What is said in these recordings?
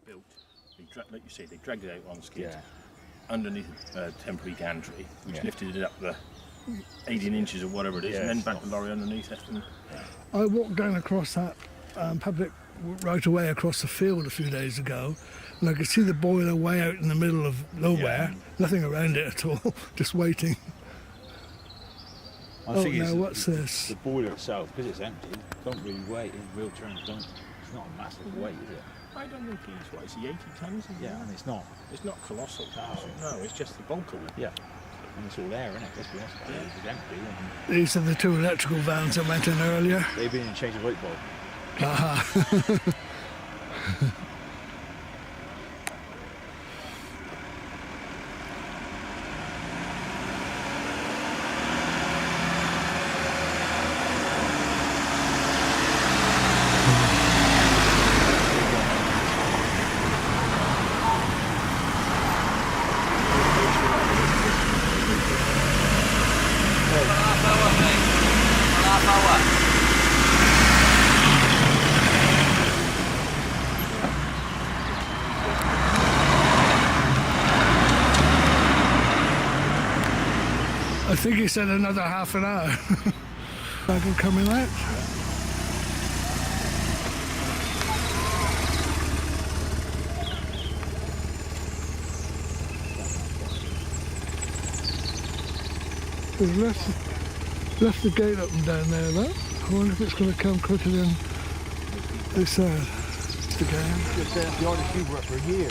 built, like you say, they dragged it out on skids underneath a temporary gantry, which lifted it up the 18 inches or whatever it is, and then back the lorry underneath it. And I walked down across that public right away across the field a few days ago, and I could see the boiler way out in the middle of nowhere, nothing around it at all, just waiting. I think now what's this? The boiler itself, because it's empty, don't really weigh in real terms. It's not a massive weight, is it? I don't think it's what, is he 80 tons? And it's not. It's not colossal. No, it's just the bulk of it. Yeah, and it's all there, isn't it? Let's be honest. It's empty. And These are the two electrical vans that went in earlier. they've been in change of light bulb. I think he said another half an hour. Wagon coming out. We've left the gate open down there though. I wonder if it's going to come quicker than they said. The game. Just the hardest you've worked for a year.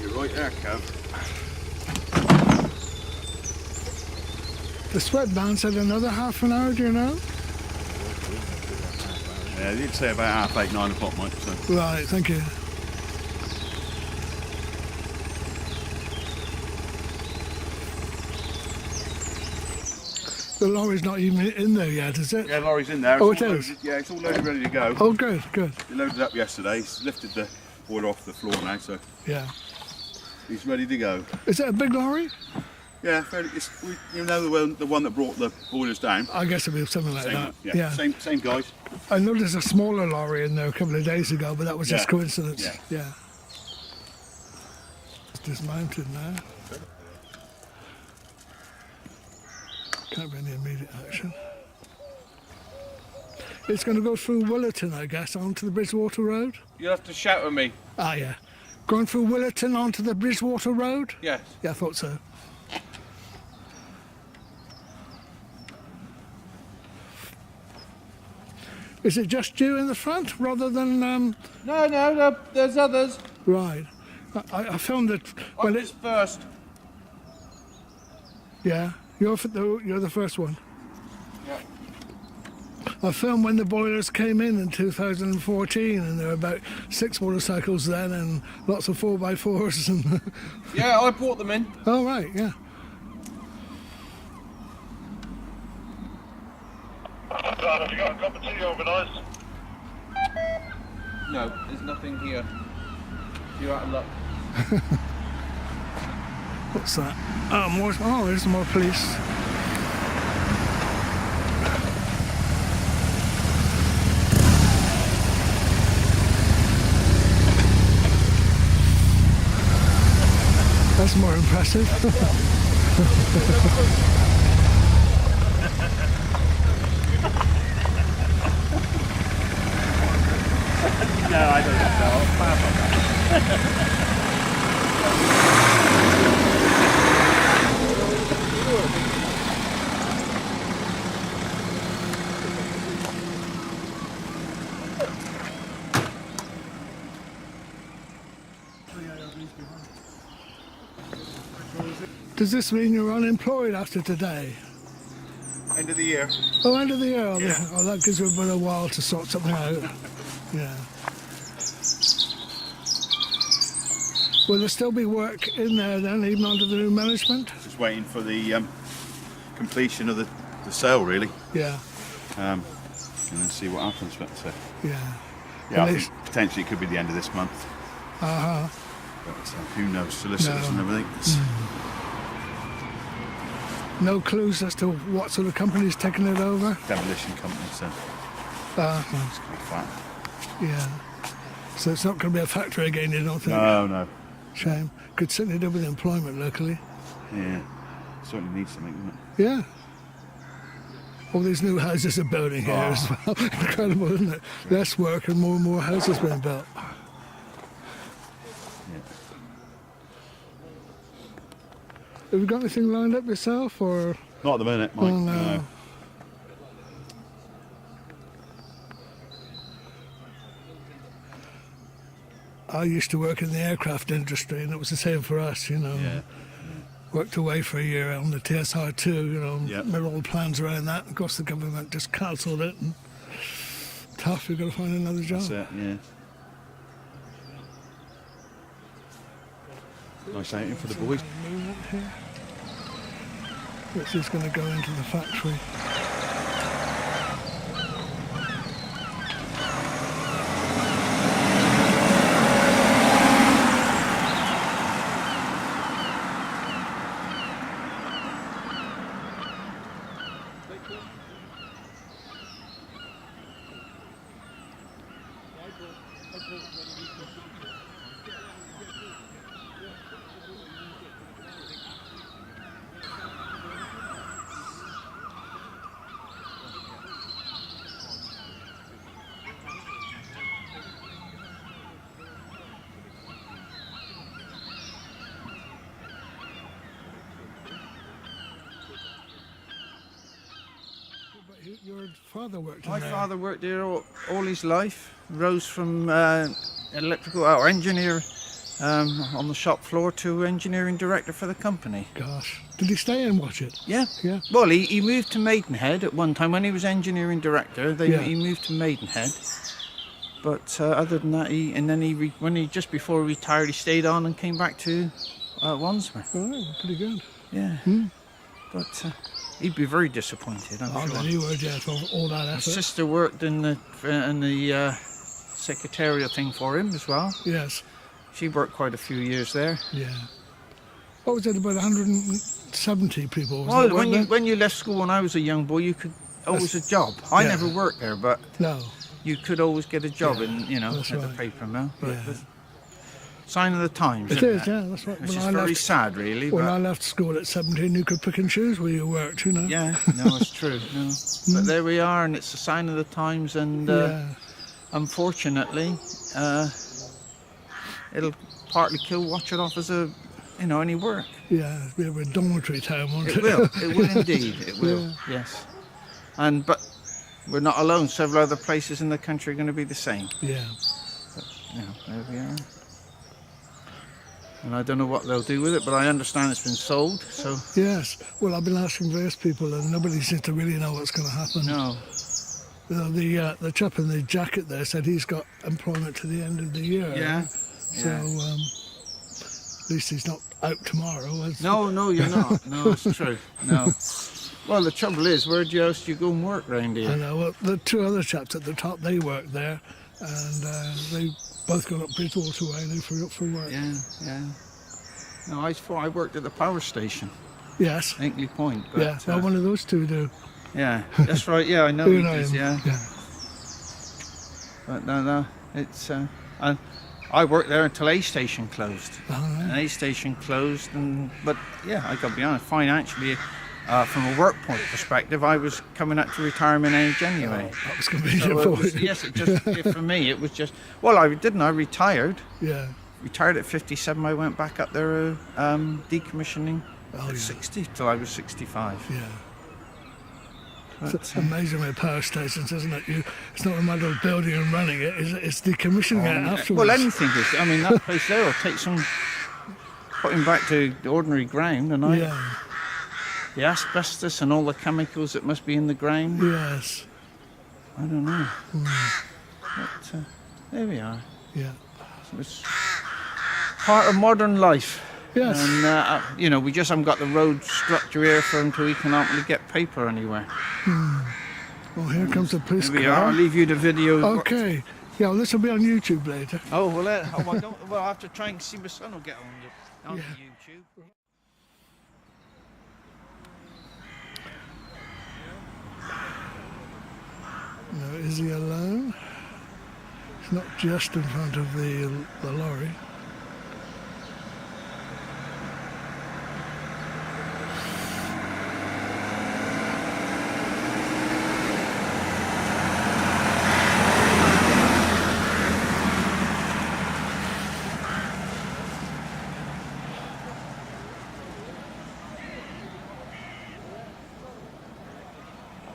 You're right there, Kev. The sweat band said another half an hour, do you know? Yeah, you'd say about 8:30, 9 o'clock, Mike. So. Right, thank you. The lorry's not even in there yet, is it? Yeah, the lorry's in there. Oh, it's it all is? Loaded, yeah, it's all loaded, ready to go. Oh, good, good. He loaded up yesterday. He's lifted the boiler off the floor now, so Yeah. he's ready to go. Is it a big lorry? Yeah, you know the one that brought the boilers down? I guess it'll be something like Same, that. yeah. Same guys. I noticed a smaller lorry in there a couple of days ago, but that was just Yeah. coincidence. Yeah. It's dismounted now. Can't be any immediate action. It's going to go through Willerton, I guess, onto the Bridgewater Road. You'll have to shout at me. Ah, yeah. Going through Willerton onto the Bridgewater Road? Yes. Yeah, I thought so. Is it just you in the front rather than... No, there's others. Right. I filmed it... Well, it's first. Yeah, you're the first one. Yeah. I filmed when the boilers came in 2014, and there were about 6 motorcycles then and lots of 4x4s. And Yeah, I brought them in. oh, right, yeah. Have you got a cup of tea organised? No, there's nothing here. You're out of luck. What's that? Oh, there's more police. That's more impressive. no, I don't know. Does this mean you're unemployed after today? End of the year. Oh, end of the year. Yeah. Oh, that gives you a bit of a while to sort something out. Yeah. Will there still be work in there then, even under the new management? Just waiting for the completion of the sale, really. Yeah. And then see what happens. But Yeah. yeah, I Well, think potentially it could be the end of this month. Uh-huh. But who knows? Solicitors and No. everything. It's, No clues as to what sort of company's taking it over? demolition company, so It's quite flat. Yeah. So it's not going to be a factory again, you don't think? No, no. Shame. Could certainly do with employment locally. Yeah. Certainly needs something, doesn't it? Yeah. All these new houses are building here as well. Incredible, isn't it? Less work and more houses being built. Have you got anything lined up yourself, or? Not at the minute, Mike. Oh, no. I used to work in the aircraft industry, and it was the same for us, you know. Yeah. Worked away for a year on the TSR2, you know, Yep. made all the plans around that. Of course, the government just cancelled it, and tough, you've got to find another job. That's it, yeah. Nice outing for the boys. This is going to go into the factory. Your father worked in My there. father worked there all his life. Rose from electrical or engineer on the shop floor to engineering director for the company. Gosh. Did he stay and watch it? Yeah. Yeah. Well, he moved to Maidenhead at one time when he was engineering director. He moved to Maidenhead. But other than that, just before he retired, he stayed on and came back to Wandsworth. Oh, pretty good. Yeah. But he'd be very disappointed, I'm Oh, sure. then he would, yeah, for all that effort. His sister worked in the secretarial thing for him as well. Yes, She worked quite a few years there. yeah. What was it, about 170 people? Was Well, it, weren't there? when you left school when I was a young boy, you could always a job. I yeah. never worked there, but No, you could always get a job Yeah, in, that's at the right. paper mill. But Yeah. the sign of the times. it isn't is, it? yeah, that's right. Which is very sad, really. When But I left school at 17, you could pick and choose where you worked, you know. yeah, no, it's true. No. But there we are, and it's a sign of the times. And Yeah. unfortunately, it'll partly kill Watchet off as any work. Yeah, it'd be a bit of a dormitory town, won't it? It will. It will indeed. It will. Yeah. Yes. But we're not alone. Several other places in the country are going to be the same. Yeah. There we are. And I don't know what they'll do with it, but I understand it's been sold. So Yes. Well, I've been asking various people, and nobody seems to really know what's going to happen. no. You know, the chap in the jacket there said he's got employment to the end of the year. Yeah. So at least he's not out tomorrow. No, you're not. No, it's true. No. Well, the trouble is, where else do you go and work round I here? know. Well, the two other chaps at the top, they work there, and they both got up Bridgewater way. They flew up for work. Yeah. No, I worked at the power station, Yes. Hinkley Point. But, Yeah. Well, one of those two do. yeah, that's right. Yeah, I know. You it know is, him. yeah. But no, it's. I worked there until A Station closed. All right. And A Station closed, but yeah, I got to be honest. Financially, from a work point perspective, I was coming up to retirement age anyway. That was convenient So for it was, you. yes, for me, it was just. Well, I retired. Yeah. Retired at 57. I went back up there decommissioning Oh, at yeah. 60 till I was 65. Yeah. But, It's amazing with power stations, isn't it? It's not a matter of building and running it, it's decommissioning it afterwards. well, anything is. I mean, that place there will take some putting back to the ordinary ground, and Yeah. the asbestos and all the chemicals that must be in the ground. Yes. I don't know. But there we are. Yeah. It's part of modern life. Yes. And, we just haven't got the road structure here for them to economically get paper anywhere. Well, here comes the police There we are. I'll car. leave you the video. Okay. Yeah, well, this will be on YouTube later. Oh, well, I'll have to try and see my son will get on Yeah. YouTube. No, it Is he alone? It's not just in front of the lorry.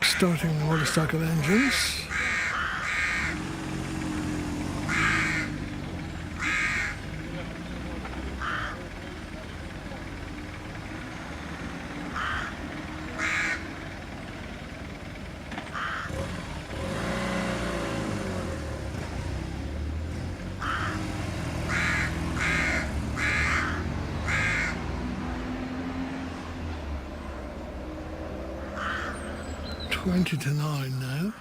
Starting the motorcycle engines. Twenty to 9 now.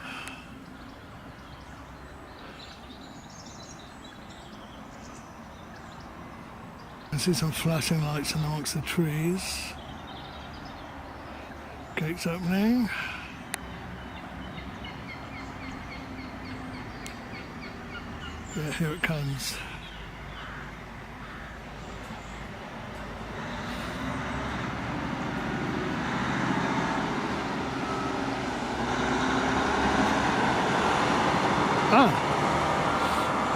I see some flashing lights in amongst the trees. Gates opening. Yeah, here it comes. Ah,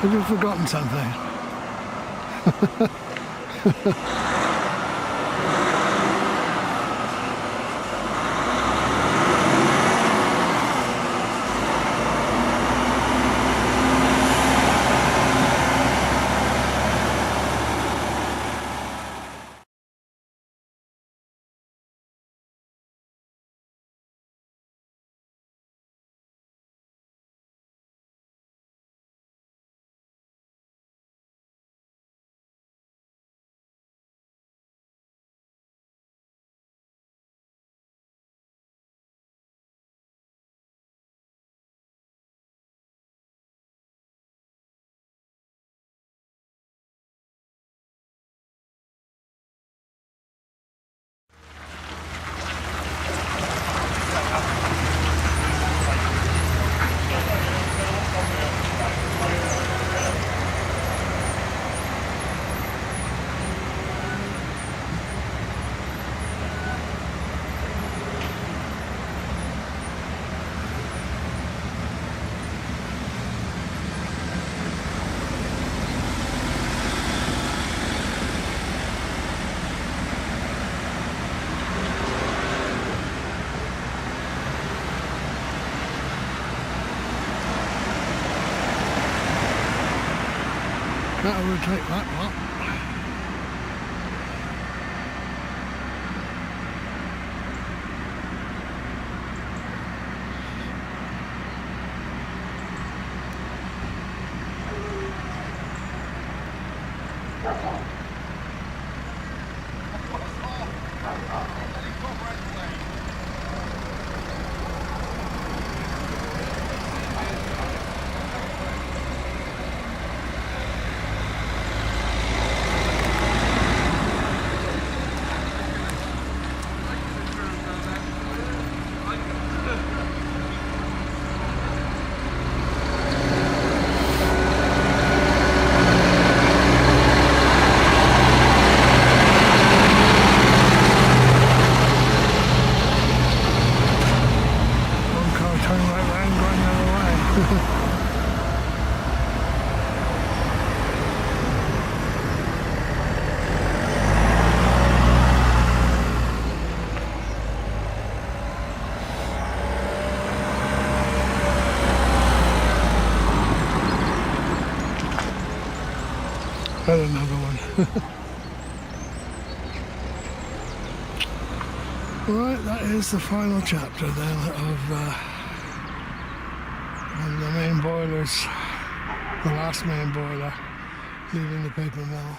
have you forgotten something? That'll rotate that one. And another one. Right, that is the final chapter then of the main boilers, the last main boiler leaving the paper mill.